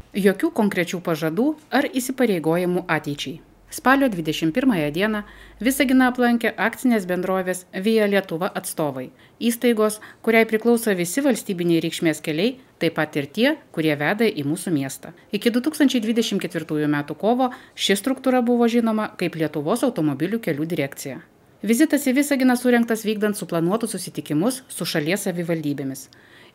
Jokių konkrečių pažadų ar įsipareigojimų ateičiai. Spalio 21 dieną Visaginą aplankė akcinės bendrovės Via Lietuva atstovai, įstaigos, kuriai priklauso visi valstybiniai reikšmės keliai, taip pat ir tie, kurie veda į mūsų miestą. Iki 2024 m. kovo ši struktūra buvo žinoma kaip Lietuvos automobilių kelių direkcija. Vizitas į Visaginą surengtas vykdant suplanuotus susitikimus su šalies savivaldybėmis.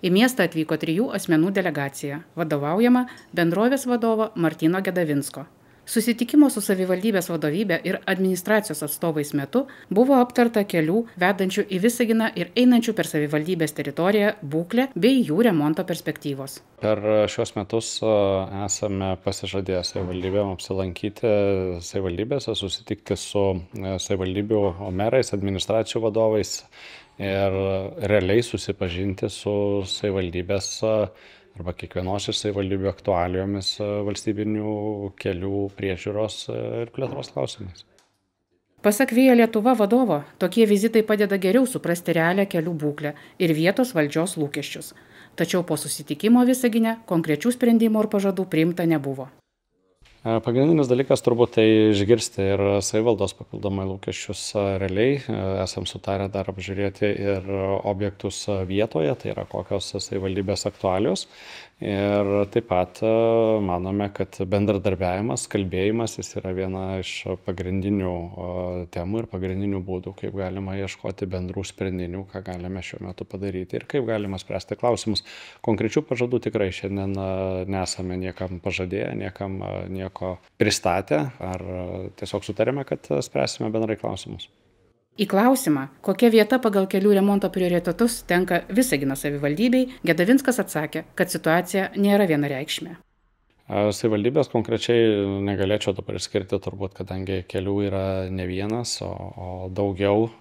Į miestą atvyko 3 asmenų delegacija, vadovaujama bendrovės vadovo Martyno Gedavinsko. Susitikimo su savivaldybės vadovybė ir administracijos atstovais metu buvo aptarta kelių vedančių į Visaginą ir einančių per savivaldybės teritoriją būklė bei jų remonto perspektyvos. Per šios metus esame pasižadėję savivaldybėm apsilankyti savivaldybėse, susitikti su savivaldybių merais, administracijų vadovais ir realiai susipažinti su savivaldybės arba kiekvienos iš savivaldybių aktualijomis valstybinių kelių priežiūros ir plėtros klausimais. Pasak Via Lietuva vadovo, tokie vizitai padeda geriau suprasti realią kelių būklę ir vietos valdžios lūkesčius. Tačiau po susitikimo Visagine konkrečių sprendimų ir pažadų priimta nebuvo. Pagrindinis dalykas turbūt tai išgirsti ir savivaldos papildomai lūkesčius realiai. Esam sutarę dar apžiūrėti ir objektus vietoje, tai yra kokios savivaldybės aktualios. Ir taip pat manome, kad bendradarbiavimas, kalbėjimas jis yra viena iš pagrindinių temų ir pagrindinių būdų, kaip galima ieškoti bendrų sprendinių, ką galime šiuo metu padaryti ir kaip galima spręsti klausimus. Konkrečių pažadų tikrai šiandien nesame niekam pažadėję, niekam nieko pristatę, ar tiesiog sutarėme, kad spręsime bendrai klausimus. Į klausimą, kokia vieta pagal kelių remonto prioritetus tenka Visagino savivaldybei, Gedavinskas atsakė, kad situacija nėra vienareikšmė. Savivaldybės konkrečiai negalėčiau dabar išskirti turbūt, kadangi kelių yra ne vienas, o daugiau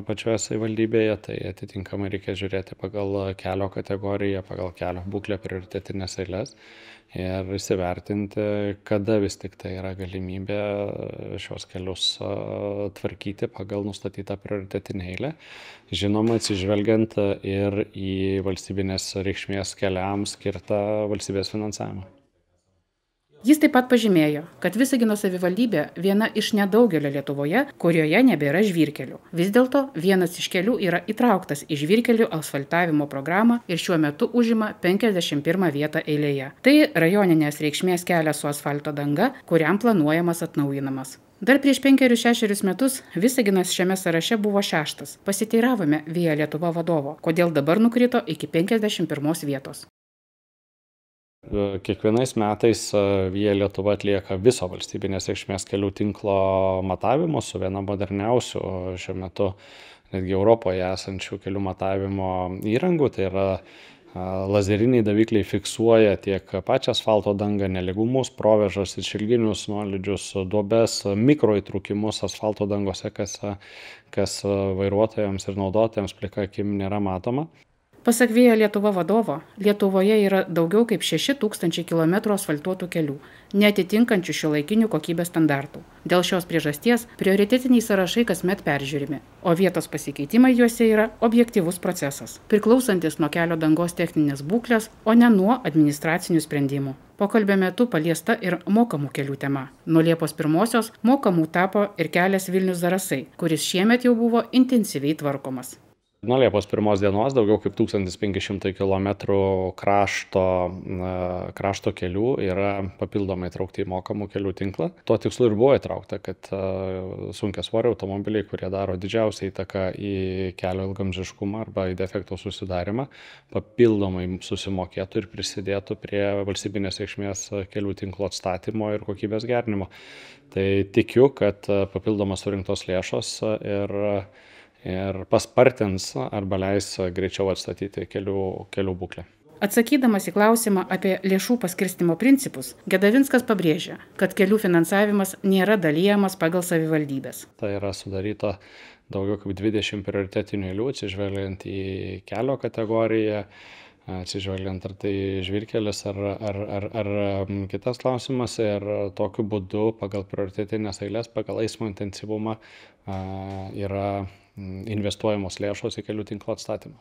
pačioje savivaldybėje, tai atitinkamai reikia žiūrėti pagal kelio kategoriją, pagal kelio būklę prioritetinės eiles ir įsivertinti, kada vis tik tai yra galimybė šios kelius tvarkyti pagal nustatytą prioritetinę eilę. Žinoma, atsižvelgiant ir į valstybinės reikšmės keliams skirtą valstybės finansavimą. Jis taip pat pažymėjo, kad Visagino savivaldybė viena iš nedaugelio Lietuvoje, kurioje nebėra žvyrkelių. Vis dėlto vienas iš kelių yra įtrauktas į žvyrkelių asfaltavimo programą ir šiuo metu užima 51 vietą eilėje. Tai rajoninės reikšmės kelias su asfalto danga, kuriam planuojamas atnaujinamas. Dar prieš 5-6 metus Visaginas šiame sąraše buvo 6. Pasiteiravome Via Lietuva vadovo, kodėl dabar nukrito iki 51 vietos. Kiekvienais metais Via Lietuva atlieka viso valstybinės reikšmės kelių tinklo matavimus su viena moderniausių šiuo metu netgi Europoje esančių kelių matavimo įrangų. Tai yra lazeriniai davikliai fiksuoja tiek pačią asfalto dangą, nelygumus, provėžas, išilginius nuolydžius, duobes, mikroįtrūkimus asfalto dangose, kas vairuotojams ir naudotojams plika akim nėra matoma. Pasak Via Lietuva vadovo, Lietuvoje yra daugiau kaip 6000 km asfaltuotų kelių, neatitinkančių šiuolaikinių kokybės standartų. Dėl šios priežasties prioritetiniai sąrašai kasmet peržiūrimi, o vietos pasikeitimai juose yra objektyvus procesas, priklausantis nuo kelio dangos techninės būklės, o ne nuo administracinių sprendimų. Pokalbio metu paliesta ir mokamų kelių tema. Nuo Liepos 1 mokamų tapo ir kelias Vilnius-Zarasai, kuris šiemet jau buvo intensyviai tvarkomas. Nuo Liepos 1 dienos daugiau kaip 1500 km krašto kelių yra papildomai traukti į mokamų kelių tinklą. Tuo tikslu ir buvo įtraukta, kad sunkiasvoriai automobiliai, kurie daro didžiausią įtaką į kelio ilgaamžiškumą arba į defekto susidarimą, papildomai susimokėtų ir prisidėtų prie valstybinės reikšmės kelių tinklo atstatymo ir kokybės gerinimo. Tai tikiu, kad papildomas surinktos lėšos ir paspartins arba leis greičiau atstatyti kelių būklę. Atsakydamas į klausimą apie lėšų paskirstimo principus, Gedavinskas pabrėžia, kad kelių finansavimas nėra dalyjamas pagal savivaldybės. Tai yra sudaryta daugiau kaip 20 prioritetinių eilių, atsižvelgiant į kelio kategoriją, atsižvelgiant ar tai žvyrkelis ar kitas klausimas, ir tokiu būdu pagal prioritetinės eilės, pagal eismo intensyvumą yra investuojamos lėšos į kelių tinklo atstatymą.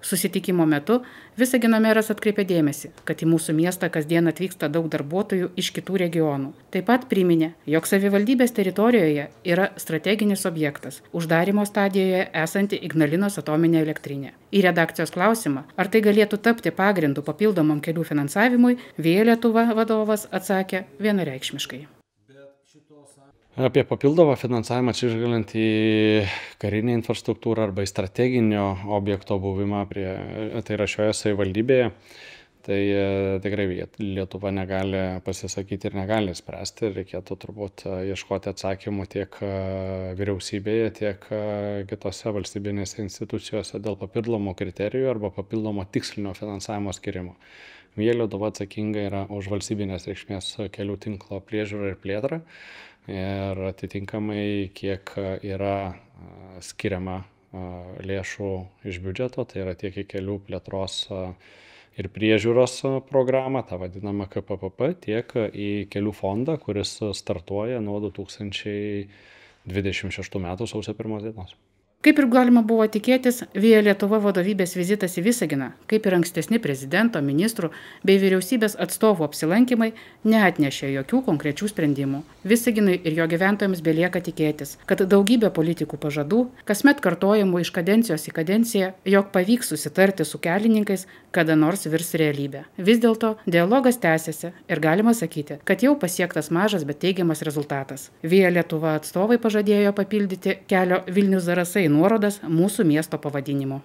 Susitikimo metu Visagino meras atkreipė dėmesį, kad į mūsų miestą kasdien atvyksta daug darbuotojų iš kitų regionų. Taip pat priminė, jog savivaldybės teritorijoje yra strateginis objektas – uždarymo stadijoje esanti Ignalinos atominė elektrinė. Į redakcijos klausimą, ar tai galėtų tapti pagrindu papildomam kelių finansavimui, Via Lietuva vadovas atsakė vienareikšmiškai. Apie papildomą finansavimą atsižvelgiant į karinę infrastruktūrą arba į strateginio objekto buvimą tai yra šioje savivaldybėje, tai tikrai Lietuva negali pasisakyti ir negali spręsti. Reikėtų turbūt ieškoti atsakymų tiek vyriausybėje, tiek kitose valstybinėse institucijose dėl papildomų kriterijų arba papildomo tikslinio finansavimo skirimo. Via Lietuva atsakinga yra už valstybinės reikšmės kelių tinklo priežiūrą ir plėtrą. Ir atitinkamai, kiek yra skiriama lėšų iš biudžeto, tai yra tiek į kelių plėtros ir priežiūros programą, tą vadinamą KPPP, tiek į kelių fondą, kuris startuoja nuo 2026 metų sausio 1 dienos. Kaip ir galima buvo tikėtis, Via Lietuva vadovybės vizitas į Visaginą, kaip ir ankstesni prezidento, ministrų bei vyriausybės atstovų apsilankymai, neatnešė jokių konkrečių sprendimų. Visaginui ir jo gyventojams belieka tikėtis, kad daugybė politikų pažadų, kasmet kartojamų iš kadencijos į kadenciją, jog pavyks susitarti su kelininkais, kada nors virs realybė. Vis dėlto dialogas tęsiasi ir galima sakyti, kad jau pasiektas mažas, bet teigiamas rezultatas. Via Lietuva atstovai pažadėjo papildyti kelio Vilnius-Zarasai nuorodas mūsų miesto pavadinimu.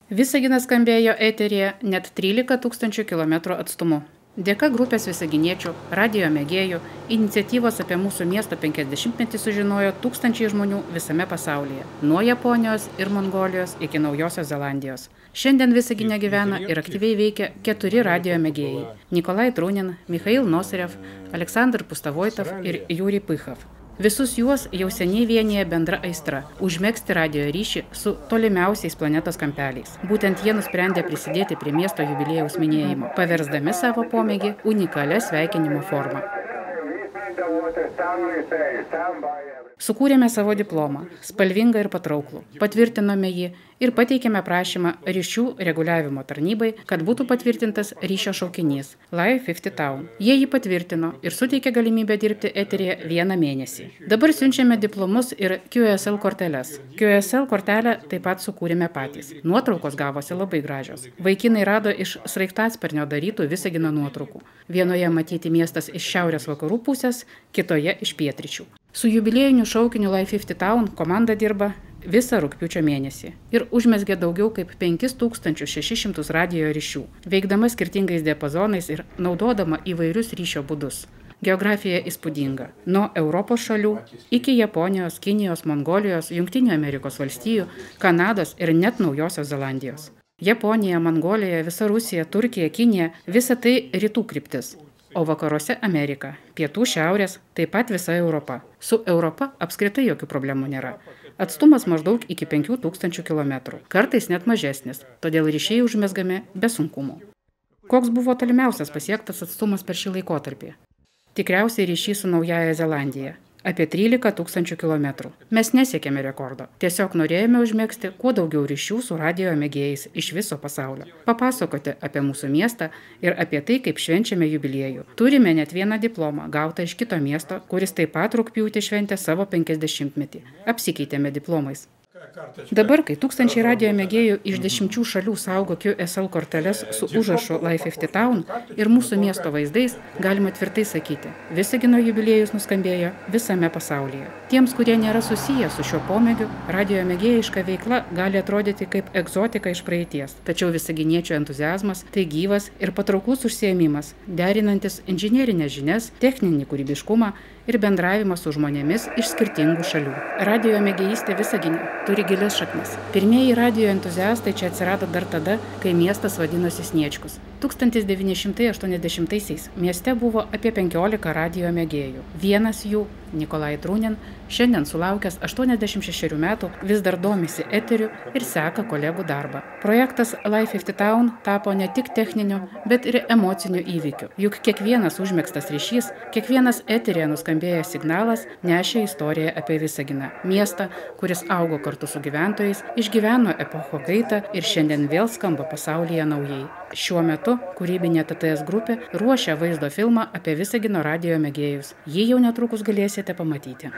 Visaginas skambėjo eteryje net 13 000 kilometrų atstumu. Dėka grupės visaginiečių, radijo mėgėjų, iniciatyvos apie mūsų miesto 50-metį sužinojo tūkstančiai žmonių visame pasaulyje, nuo Japonijos ir Mongolijos iki Naujosios Zelandijos. Šiandien Visagine gyvena ir aktyviai veikia 4 radijo mėgėjai – Nikolai Trunin, Michail Nosarev, Aleksandr Pustavoitov ir Jurij Pychov. Visus juos jau seniai vienyje bendra aistra – užmegzti radijo ryšį su tolimiausiais planetos kampeliais. Būtent jie nusprendė prisidėti prie miesto jubiliejaus minėjimo, paversdami savo pomėgį unikalią sveikinimo formą. Sukūrėme savo diplomą, spalvingą ir patrauklų, patvirtinome jį ir pateikėme prašymą ryšių reguliavimo tarnybai, kad būtų patvirtintas ryšio šaukinys Live 50 Town. Jie jį patvirtino ir suteikė galimybę dirbti eteryje 1 mėnesį. Dabar siunčiame diplomus ir QSL korteles. QSL kortelę taip pat sukūrėme patys. Nuotraukos gavosi labai gražios. Vaikinai rado iš sraigtasparnio darytų Visagino nuotraukų. Vienoje matyti miestas iš šiaurės vakarų pusės, kitoje iš pietryčių. Su jubiliejiniu šaukiniu Live 50 Town komanda dirba visą rugpjūčio mėnesį ir užmezgė daugiau kaip 5600 radijo ryšių, veikdama skirtingais diapazonais ir naudodama įvairius ryšio būdus. Geografija įspūdinga. Nuo Europos šalių iki Japonijos, Kinijos, Mongolijos, Jungtinių Amerikos valstijų, Kanados ir net Naujosios Zelandijos. Japonija, Mongolija, visa Rusija, Turkija, Kinija – visa tai rytų kryptis. O vakaruose Amerika, pietų šiaurės, taip pat visa Europa. Su Europa apskritai jokių problemų nėra. Atstumas maždaug iki 5000 km, kartais net mažesnis, todėl ryšiai užmezgami be sunkumų. Koks buvo tolimiausias pasiektas atstumas per šį laikotarpį? Tikriausiai ryšys su Naująja Zelandija. Apie 13 000 km. Mes nesiekėme rekordo. Tiesiog norėjome užmegzti kuo daugiau ryšių su radijo mėgėjais iš viso pasaulio. Papasakoti apie mūsų miestą ir apie tai, kaip švenčiame jubiliejų. Turime net vieną diplomą, gautą iš kito miesto, kuris taip pat rugpjūtį šventė savo 50-metį. Apsikeitėme diplomais. Dabar, kai tūkstančiai radijo mėgėjų iš 10 šalių saugo QSL korteles su užrašu Live 50 Town ir mūsų miesto vaizdais, galima tvirtai sakyti, Visagino jubiliejus nuskambėjo visame pasaulyje. Tiems, kurie nėra susiję su šiuo pomėgiu, radijo mėgėjiška veikla gali atrodyti kaip egzotika iš praeities. Tačiau visaginiečių entuziazmas tai gyvas ir patrauklus užsiėmimas, derinantis inžinerinės žinias, techninį kūrybiškumą ir bendravimą su žmonėmis iš skirtingų šalių. Radijo mėgėjystė Visagine turi gilias šaknis. Pirmieji radijo entuziastai čia atsirado dar tada, kai miestas vadinosi Sniečkus. 1980-aisiais mieste buvo apie 15 radijo mėgėjų. Vienas jų, Nikolai Trunin, šiandien sulaukęs 86 metų, vis dar domisi eteriu ir seka kolegų darbą. Projektas Live 50 Town tapo ne tik techniniu, bet ir emociniu įvykiu. Juk kiekvienas užmegztas ryšys, kiekvienas eteryje nuskambėjęs signalas nešė istoriją apie Visaginą. Miestą, kuris augo kartu su gyventojais, išgyveno epocho kaitą ir šiandien vėl skamba pasaulyje naujai. Šiuo metu kūrybinė TTS grupė ruošia vaizdo filmą apie Visagino radijo mėgėjus. Jį jau netrukus galėsite pamatyti.